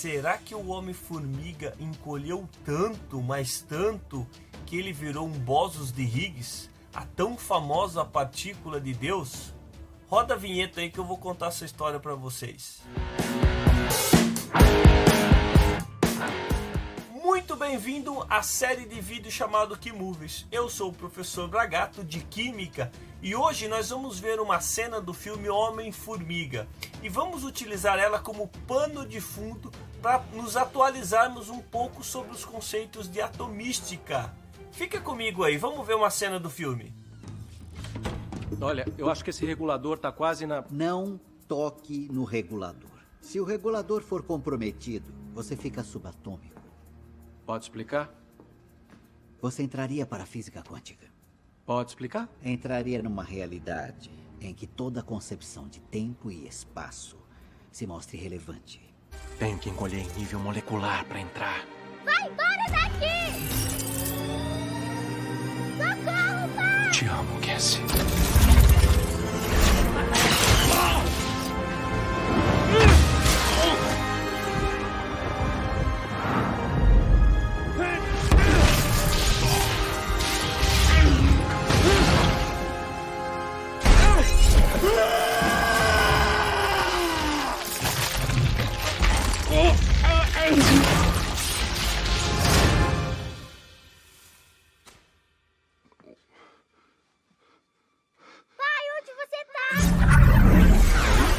Será que o Homem-Formiga encolheu tanto, mas tanto, que ele virou um Bósons de Higgs, a tão famosa partícula de Deus? Roda a vinheta aí que eu vou contar essa história para vocês. Muito bem-vindo à série de vídeos chamado Que Movies. Eu sou o professor Bragato de Química e hoje nós vamos ver uma cena do filme Homem-Formiga e vamos utilizar ela como pano de fundo para nos atualizarmos um pouco sobre os conceitos de atomística. Fica comigo aí, vamos ver uma cena do filme. Olha, eu acho que esse regulador tá quase na... Não toque no regulador. Se o regulador for comprometido, você fica subatômico. Pode explicar? Você entraria para a física quântica. Pode explicar? Entraria numa realidade em que toda concepção de tempo e espaço se mostre relevante. Tenho que encolher em nível molecular para entrar. Vai embora daqui! Socorro, pai! Te amo, Cassie.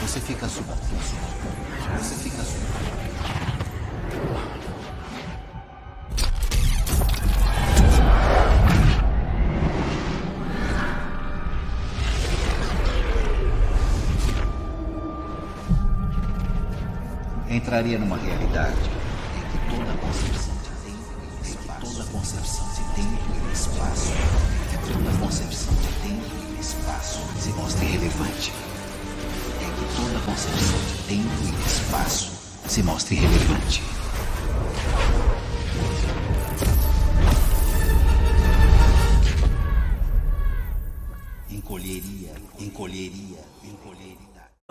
Você fica subatômico. Você fica subatômico. Entraria numa realidade em que toda concepção de tempo e espaço, toda concepção de tempo e espaço, toda concepção de tempo e espaço se mostre relevante. Toda concepção de tempo e espaço se mostre relevante. Encolheria.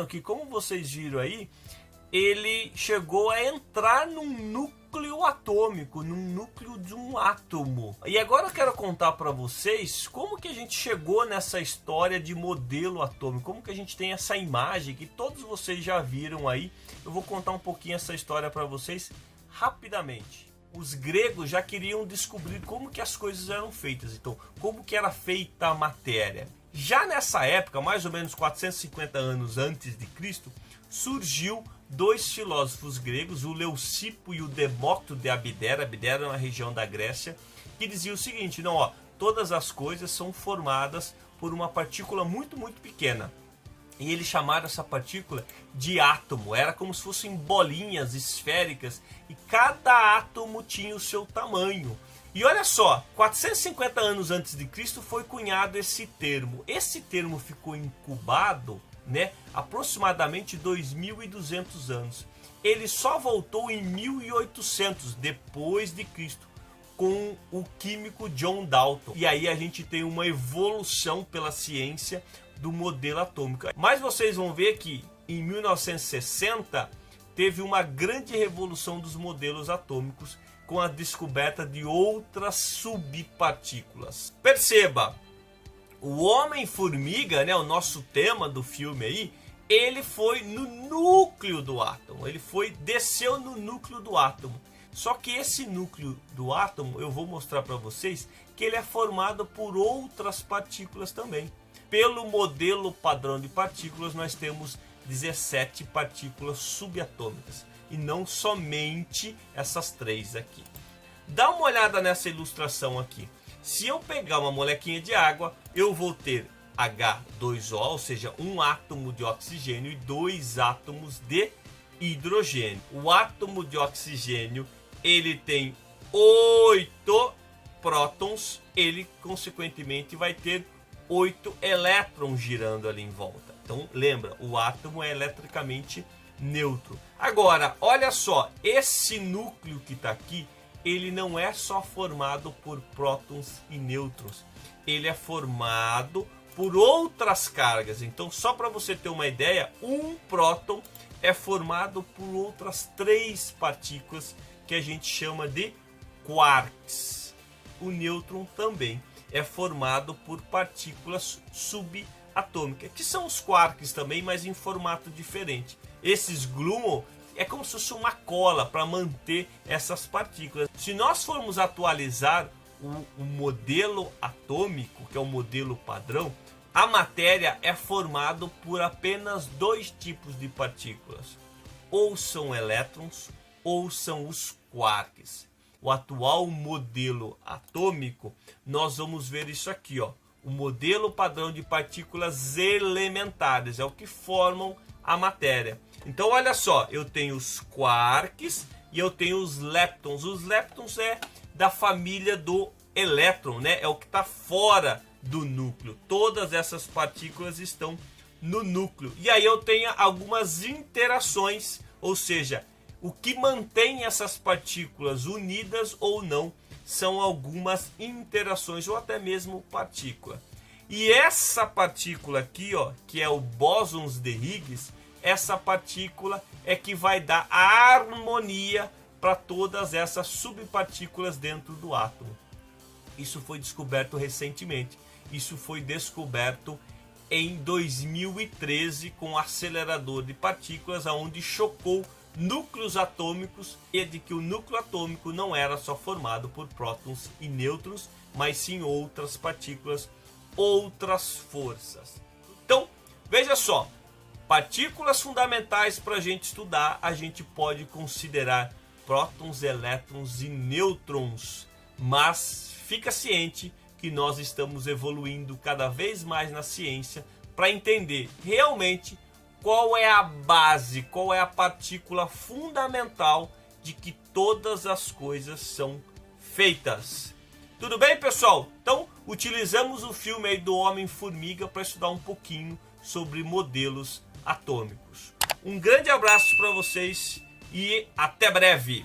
Que como vocês viram aí, ele chegou a entrar num núcleo atômico, num núcleo de um átomo. E agora eu quero contar para vocês como que a gente chegou nessa história de modelo atômico, como que a gente tem essa imagem que todos vocês já viram aí. Eu vou contar um pouquinho essa história para vocês rapidamente. Os gregos já queriam descobrir como que as coisas eram feitas, então como que era feita a matéria. Já nessa época, mais ou menos 450 anos antes de Cristo, surgiu dois filósofos gregos, o Leucipo e o Demócrito de Abdera. Abdera é uma região da Grécia, que dizia o seguinte: não, ó, todas as coisas são formadas por uma partícula muito, muito pequena. E eles chamaram essa partícula de átomo. Era como se fossem bolinhas esféricas e cada átomo tinha o seu tamanho. E olha só, 450 anos antes de Cristo foi cunhado esse termo. Esse termo ficou incubado, né, aproximadamente 2.200 anos. Ele só voltou em 1800 depois de Cristo com o químico John Dalton. E aí a gente tem uma evolução pela ciência do modelo atômico. Mas vocês vão ver que em 1960 teve uma grande revolução dos modelos atômicos com a descoberta de outras subpartículas. Perceba, o Homem-Formiga, né, o nosso tema do filme aí, ele foi no núcleo do átomo, desceu no núcleo do átomo. Só que esse núcleo do átomo, eu vou mostrar para vocês que ele é formado por outras partículas também. Pelo modelo padrão de partículas, nós temos 17 partículas subatômicas e não somente essas três aqui. Dá uma olhada nessa ilustração aqui. Se eu pegar uma molequinha de água, eu vou ter H2O, ou seja, um átomo de oxigênio e dois átomos de hidrogênio. O átomo de oxigênio, ele tem 8 prótons, ele consequentemente vai ter 8 elétrons girando ali em volta. Então lembra, o átomo é eletricamente neutro. Agora, olha só, esse núcleo que está aqui, ele não é só formado por prótons e nêutrons, ele é formado por outras cargas. Então, só para você ter uma ideia, um próton é formado por outras 3 partículas que a gente chama de quarks. O nêutron também é formado por partículas subatômicas, que são os quarks também, mas em formato diferente. Esses gluon é como se fosse uma cola para manter essas partículas. Se nós formos atualizar o modelo atômico, que é o modelo padrão, a matéria é formada por apenas 2 tipos de partículas. Ou são elétrons, ou são os quarks. O atual modelo atômico, nós vamos ver isso aqui, ó. O modelo padrão de partículas elementares, é o que formam a matéria. Então olha só, eu tenho os quarks e eu tenho os leptons. Os leptons é da família do elétron, né? É o que está fora do núcleo. Todas essas partículas estão no núcleo. E aí eu tenho algumas interações, ou seja, o que mantém essas partículas unidas ou não são algumas interações ou até mesmo partícula. E essa partícula aqui, ó, que é o bóson de Higgs, essa partícula é que vai dar a harmonia para todas essas subpartículas dentro do átomo. Isso foi descoberto recentemente. Isso foi descoberto em 2013 com o acelerador de partículas, onde chocou núcleos atômicos, e de que o núcleo atômico não era só formado por prótons e nêutrons, mas sim outras partículas, outras forças. Então, veja só, partículas fundamentais para a gente estudar, a gente pode considerar prótons, elétrons e nêutrons, mas fica ciente que nós estamos evoluindo cada vez mais na ciência para entender realmente qual é a base, qual é a partícula fundamental de que todas as coisas são feitas. Tudo bem, pessoal? Então, utilizamos o filme aí do Homem-Formiga para estudar um pouquinho sobre modelos atômicos. Um grande abraço para vocês e até breve!